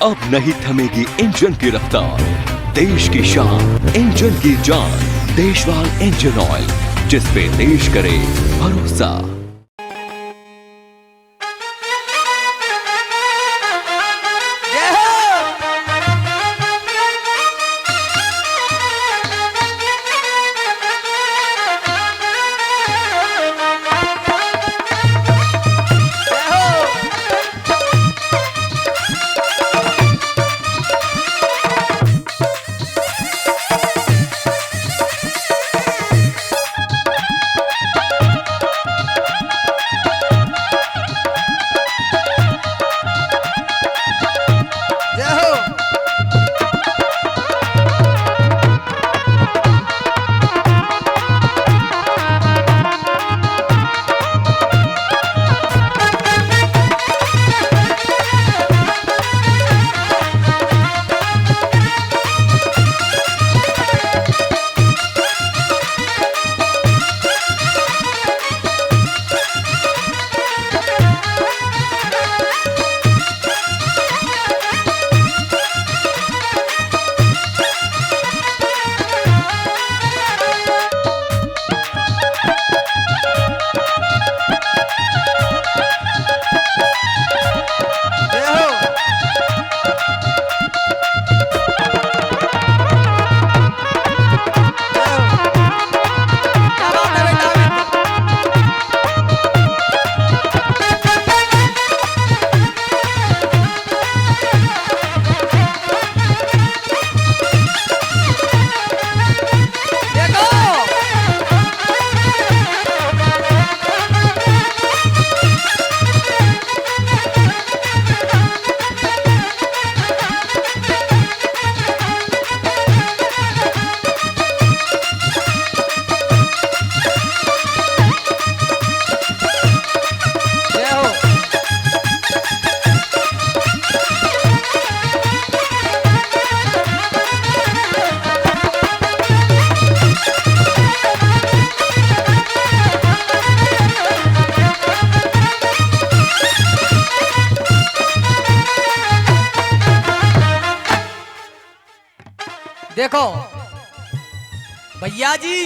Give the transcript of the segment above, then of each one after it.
अब नहीं थमेगी इंजन की रफ्तार, देश की शान इंजन की जान, देशवाल इंजन ऑयल, जिस पे देश करे भरोसा। देखो भैया जी,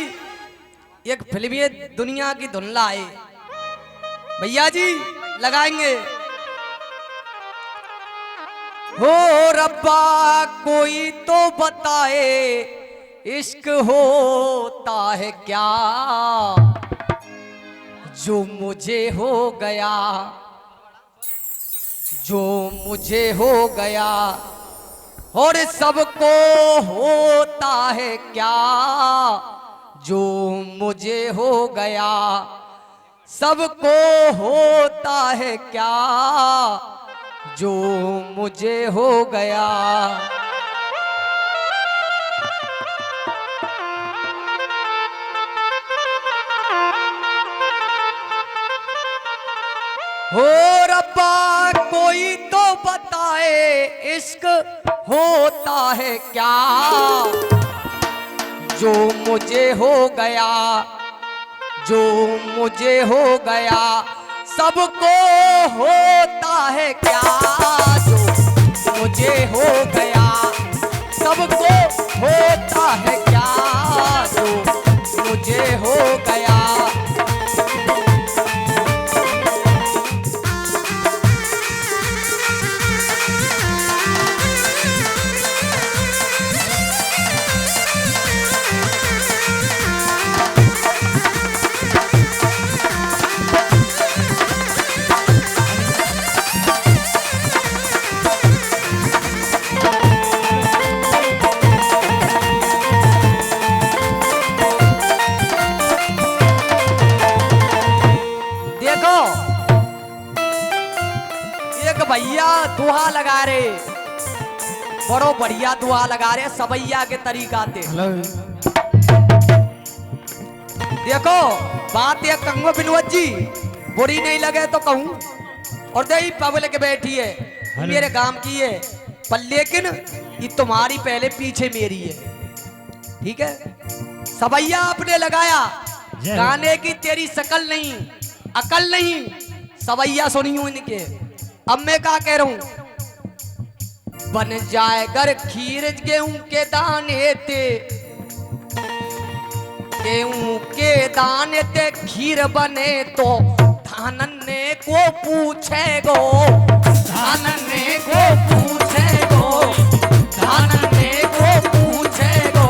एक फिल्मी दुनिया की धुन लाए भैया जी, लगाएंगे। हो रब्बा कोई तो बताए इश्क होता है क्या, जो मुझे हो गया, जो मुझे हो गया, और सबको होता है क्या, जो मुझे हो गया, सबको होता है क्या, जो मुझे हो गया। हो रब्बा कोई तो बताए इश्क होता है क्या, जो मुझे हो गया, जो मुझे हो गया, सबको होता है क्या, जो मुझे हो गया, सबको होता है क्या, जो मुझे हो गया। भैया दुआ लगा रहे, बड़ो बढ़िया दुआ लगा रहे सबैया के तरीका ते। देखो बात ये कहूँ विनोद जी, बुरी नहीं लगे तो कहूँ, और दे पब्लिक बैठी है मेरे काम की है, पर लेकिन ये तुम्हारी पहले पीछे मेरी है, ठीक है। सबैया आपने लगाया, गाने की तेरी शकल नहीं अकल नहीं, सबैया सुनी हूं इनके। अब मैं क्या कह रहा हूं, बन जाए घर खीर गेहूं के दाने ते, गेहूं के दाने ते खीर बने तो धानने को पूछे गो, धानने को पूछे गो, धानने को पूछे गो,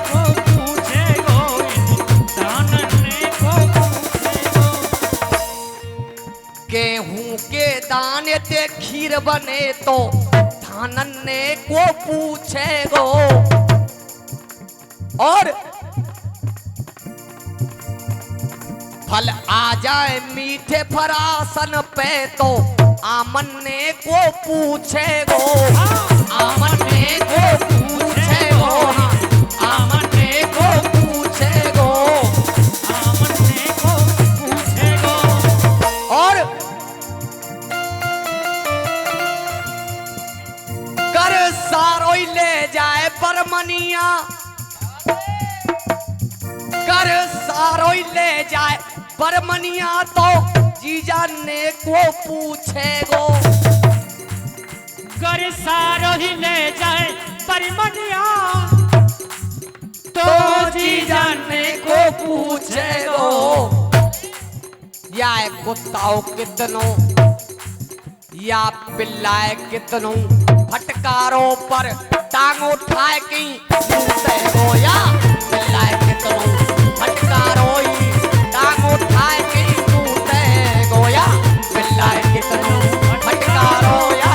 को पूछे गो, धानने को पूछे गो। गेहूं के दाने ते खीर बने तो धानने को पूछे गो। और फल आ जाए मीठे फरासन पे तो आमन्ने को पूछे गो, आमन्ने को पूछे गो, आमन्ने को पूछे गो, आमन्ने को पूछे गो। और कर सारोई ले जाए परमनिया, कर सारोई ले जाए परमनिया तो जीजा ने को पूछे गो, कर सारो ही ले जाए परमनिया तो जीजा ने को पूछे गो। या कुत्ताओं कितनों या पिल्लाए कितनों फटकारों पर टांग उठाए की मुँह गो, या पिल्लाए कितनों फटकारों टांग उठाए की मुँह गो, या पिल्लाए कितनों फटकारों या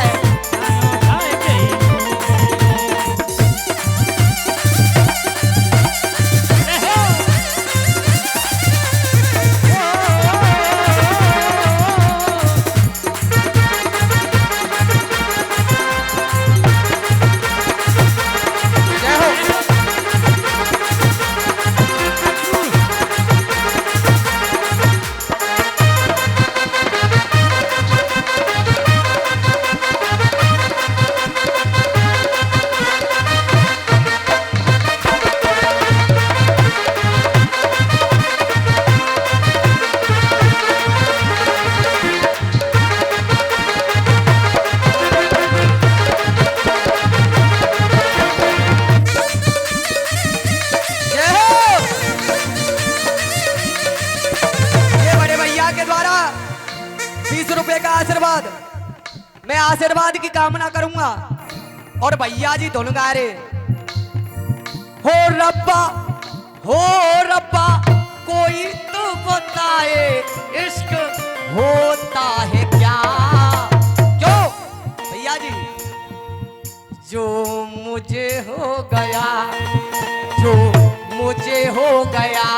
आशीर्वाद, मैं आशीर्वाद की कामना करूंगा। और भैया जी धुन गा रहे, हो रब्बा कोई तो बताए इश्क होता है क्या। क्यों भैया जी, जो मुझे हो गया, जो मुझे हो गया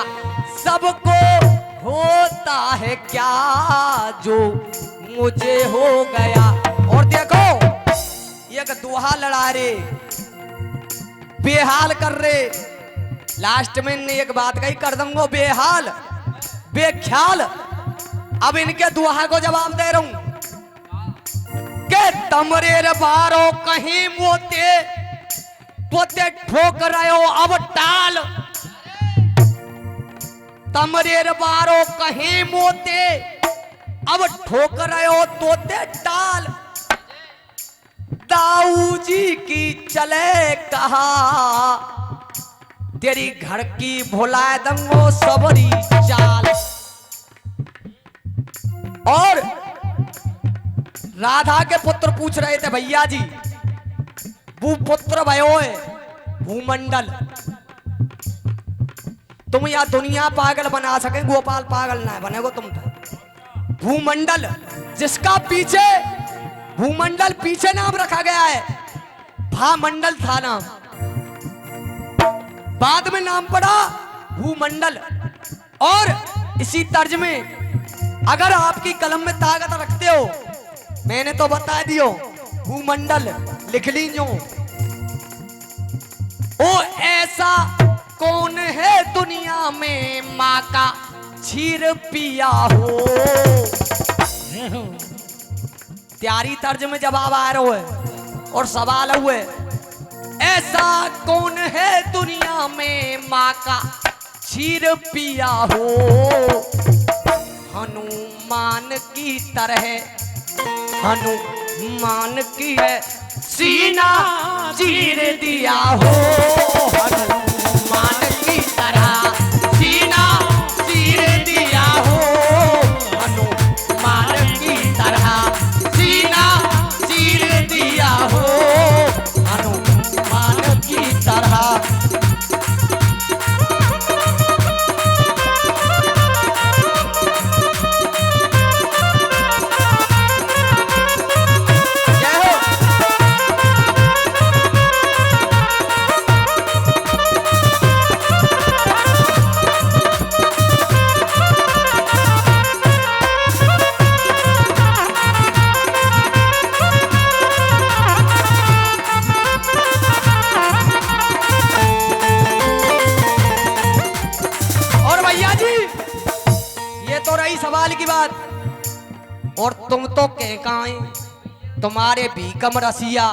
सबको होता है क्या, जो मुझे हो गया। और देखो ये दोहा लड़ा रे, बेहाल कर रे। लास्ट में इनने एक बात कही, कर दूंगा बेहाल बेख्याल। अब इनके दोहा को जवाब दे रहा हूं के तमरेर बारो कहीं मोते तोते ठोक रहे हो अब टाल, तमरेर बारो कहीं मोते अब ठोक रहे हो तोते टाल। दाऊ जी की चले कहा तेरी घर की भुला दूंगो सबरी चाल। और राधा के पुत्र पूछ रहे थे भैया जी, भूपुत्र भयो है भूमंडल, तुम या दुनिया पागल बना सके, गोपाल पागल ना बनेगो तुम तो। भूमंडल जिसका पीछे भूमंडल पीछे नाम रखा गया है, भामंडल था नाम, बाद में नाम पड़ा भूमंडल। और इसी तर्ज में अगर आपकी कलम में ताकत रखते हो, मैंने तो बता दियो भूमंडल लिख लीजिए। ओ ऐसा कौन है दुनिया में माँ का क्षीर पिया हो। त्यारी तर्ज में जवाब आ रहा है और सवाल हुए, ऐसा कौन है दुनिया में माँ का क्षीर पिया हो। हनुमान की तरह, हनुमान मान की है सीना चीर दिया हो हनुमान की तरह सीना चीर दिया हो हनुमान की तरह सीना चीर दिया हो हनुमान की तरह। सवाल की बात और तुम तो कह कहाँ तुम्हारे भीकम रसिया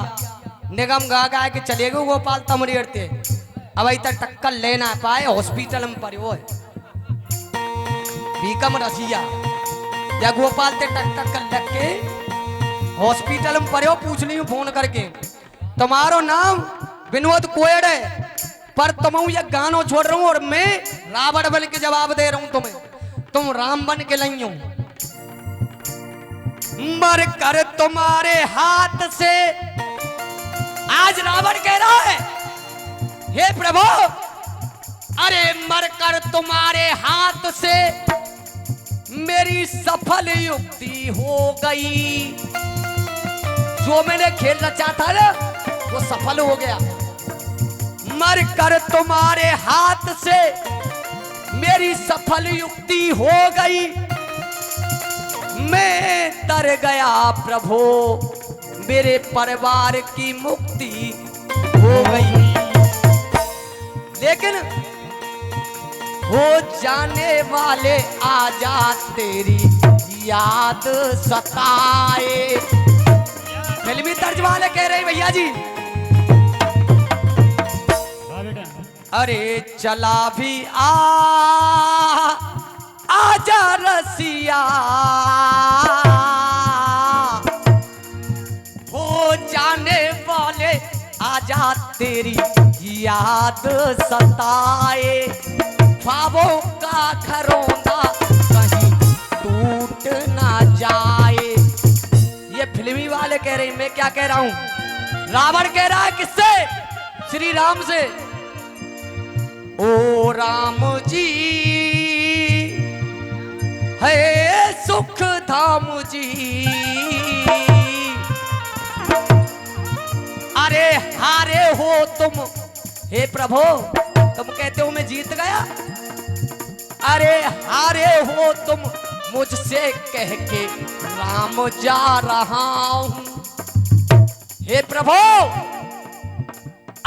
निगम गा गा के चले गए गोपाल तमरेरते अब तक टक्कर लेना पाए हॉस्पिटल में पड़े वो भीकम रसिया या गोपाल ते टक्कर लग के हॉस्पिटल में पड़े हो पूछ ली फोन करके तुम्हारो नाम विनोद कोयड़ है पर तुम ये गानो छोड़ रहा हूं और मैं रावण बन के जवाब दे रहा हूं तुम्हें तुम राम बन के नहीं हो मर कर तुम्हारे हाथ से आज रावण कह रहा है हे प्रभु अरे मर कर तुम्हारे हाथ से मेरी सफल युक्ति हो गई जो मैंने खेल रचा था ना वो सफल हो गया मर कर तुम्हारे हाथ से मेरी सफल युक्ति हो गई मैं तर गया प्रभु मेरे परिवार की मुक्ति हो गई लेकिन हो जाने वाले आजा तेरी याद सताए फिल्मी तर्ज वाले कह रहे भैया जी अरे चला भी आजा रसिया हो जाने वाले आजा तेरी याद सताए ख्वाबों का घरौंदा कहीं टूट ना जाए ये फिल्मी वाले कह रहे हैं मैं क्या कह रहा हूं रावण कह रहा है किससे श्री राम से ओ राम जी है सुख धाम जी अरे हारे हो तुम हे प्रभु तुम कहते हो मैं जीत गया अरे हारे हो तुम मुझसे कह के राम जा रहा हूं हे प्रभु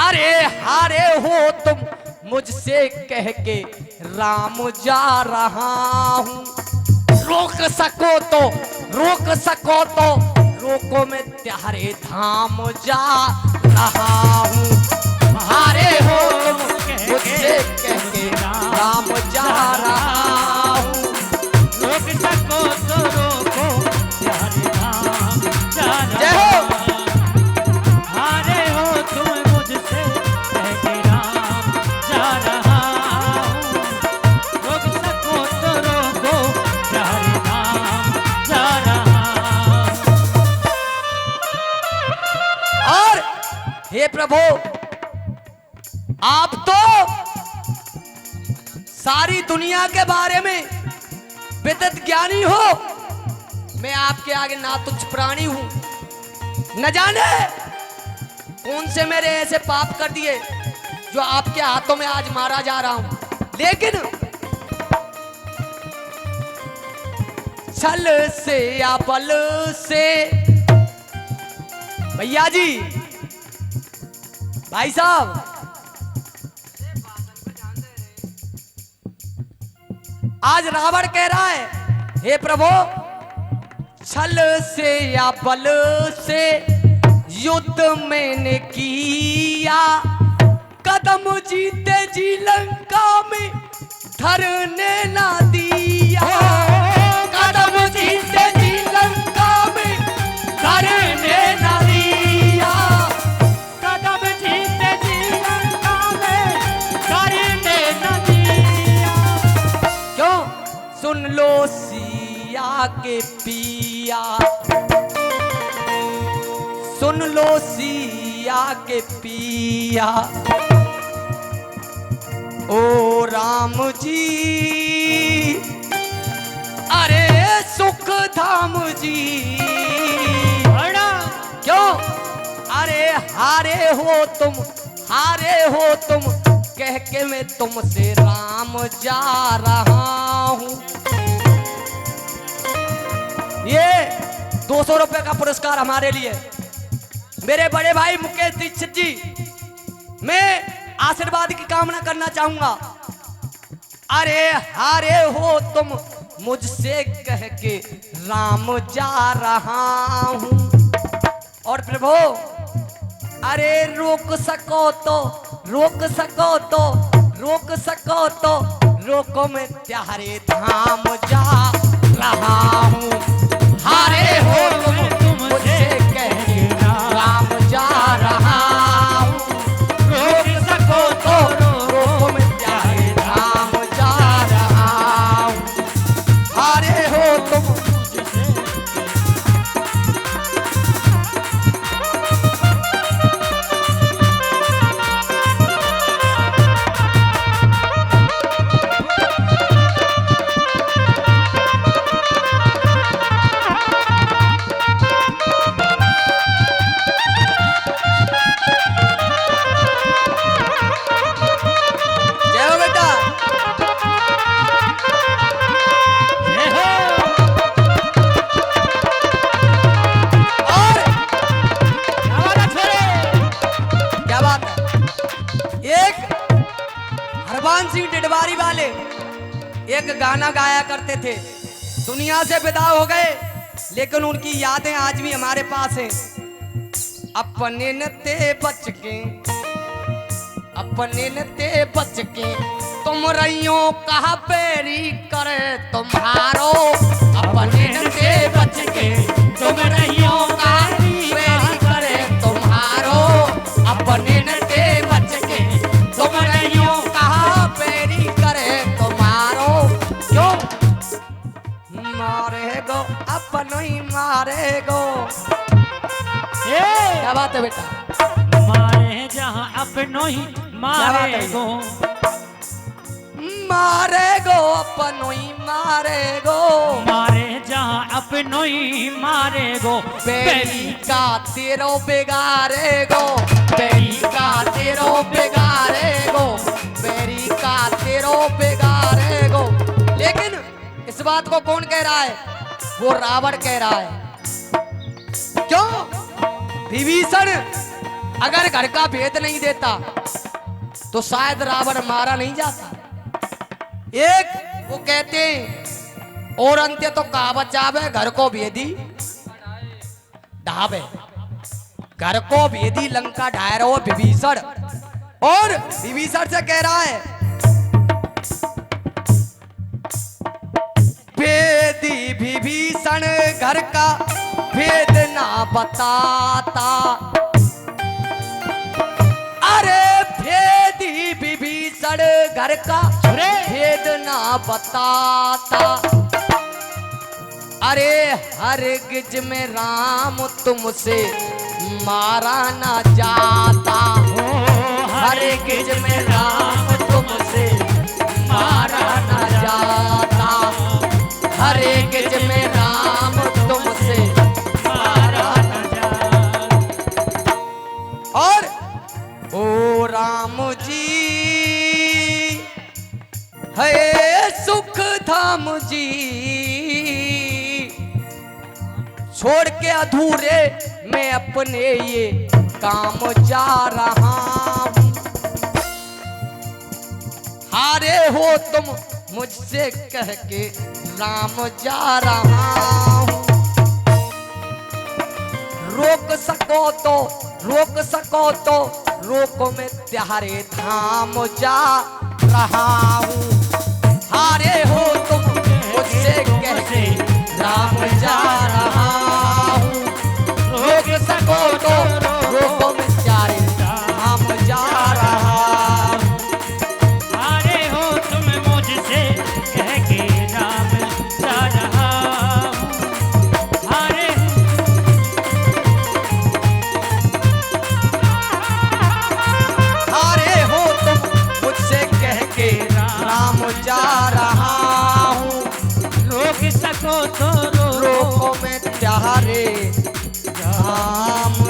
अरे हारे हो तुम मुझसे कह के राम जा रहा हूं रोक सको तो रोको मैं तुम्हारे धाम जा रहा हूं हारे हो तुम मुझसे कह के राम जा रहा हूं रोक सको तो रोको तुम्हारे धाम जा जय रहा हो हूं हारे हो तुम मुझसे कह के राम जा रहा हूं रोक सको तो रोको तुम्हारे धाम जा रहा हूं और हे प्रभु आप तो सारी दुनिया के बारे में विदित ज्ञानी हो मैं आपके आगे ना तुच्छ प्राणी हूं न जाने कौन से मेरे ऐसे पाप कर दिए जो आपके हाथों में आज मारा जा रहा हूं लेकिन छल से या बल से भैया जी भाई साहब आज रावण कह रहा है हे प्रभु छल से या बल से युद्ध मैंने किया कदम जीते जी लंका में धरने ना दिया कदम जीते जी लंका में धरने के पिया, सुन लो सिया के पिया, ओ राम जी, अरे सुख धाम जी। क्यों? अरे हारे हो तुम कह के मैं तुमसे राम जा रहा हूं। ये 200 रुपए का पुरस्कार हमारे लिए, मेरे बड़े भाई मुकेश दीक्षित जी। मैं आशीर्वाद की कामना करना चाहूंगा। अरे हारे हो तुम मुझसे कह के राम जा रहा हूं। और प्रभु, अरे रोक सको तो रोको, मैं त्यारे धाम जा रहा हूँ। हारे हो तुम मुझसे कह के राम जा रहा हूँ। रोक सको तो रोको, मैं त्यारे धाम जा रहा हूँ। हारे हो तुम डेडवारी वाले एक गाना गाया करते थे। दुनिया से विदा हो गए, लेकिन उनकी यादें आज भी हमारे पास हैं। अपने न ते बच के तुम रहियो कहा पेरी करे तुम्हारो। अपने न ते बच के तुम रहियो कहा पेरी करे तुम्हारो। अपने न ते बच के तुम रहियो कहा पेरी करे तुम्हारो। क्यों मारेगो अपनो ही मारेगो। क्या बात है बेटा? मारे जहाँ अपनो ही मारेगो, मारेगो अपनो ही मारेगो। मारे जहाँ अपनो ही मारेगो। बेरी का तेरो बिगाड़ेगो, बेरी का तेरो बिगाड़ेगो, बेरी का तेरो बिगाड़ेगो। लेकिन इस बात को कौन कह रहा है? वो रावण कह रहा है। क्यों? विभीषण अगर घर का भेद नहीं देता तो शायद रावण मारा नहीं जाता। एक वो कहते हैं और अंत्य तो कहावत जावे, घर को भेदी ढाबे। घर को भेदी लंका ढाए रहो विभीषण। और विभीषण से कह रहा है भेदी विभीषण घर का भेद ना बताता। अरे भेदी विभीषण घर का भेद ना बताता। अरे हर गिज में राम तुमसे मारा ना जाता। हर गिज में राम तुमसे मारा ना जाता। हर गिज में राम तुमसे मारा ना जाता। और ओ राम जी है सुख धाम जी, छोड़ के अधूरे मैं अपने ये काम जा रहा हूं। हारे हो तुम मुझसे कह के राम जा रहा हूं। रोक सको तो रोको, मैं त्यारे धाम जा रहा हूं। हारे हो तुम मुझसे कह के राम जा रहा हूं। रोक सको तो रोको, मैं त्यारे धाम जा रहा हूं। हारे हो तुम मुझसे कह के राम जा रहा हूँ। तो रोको में प्यारे राम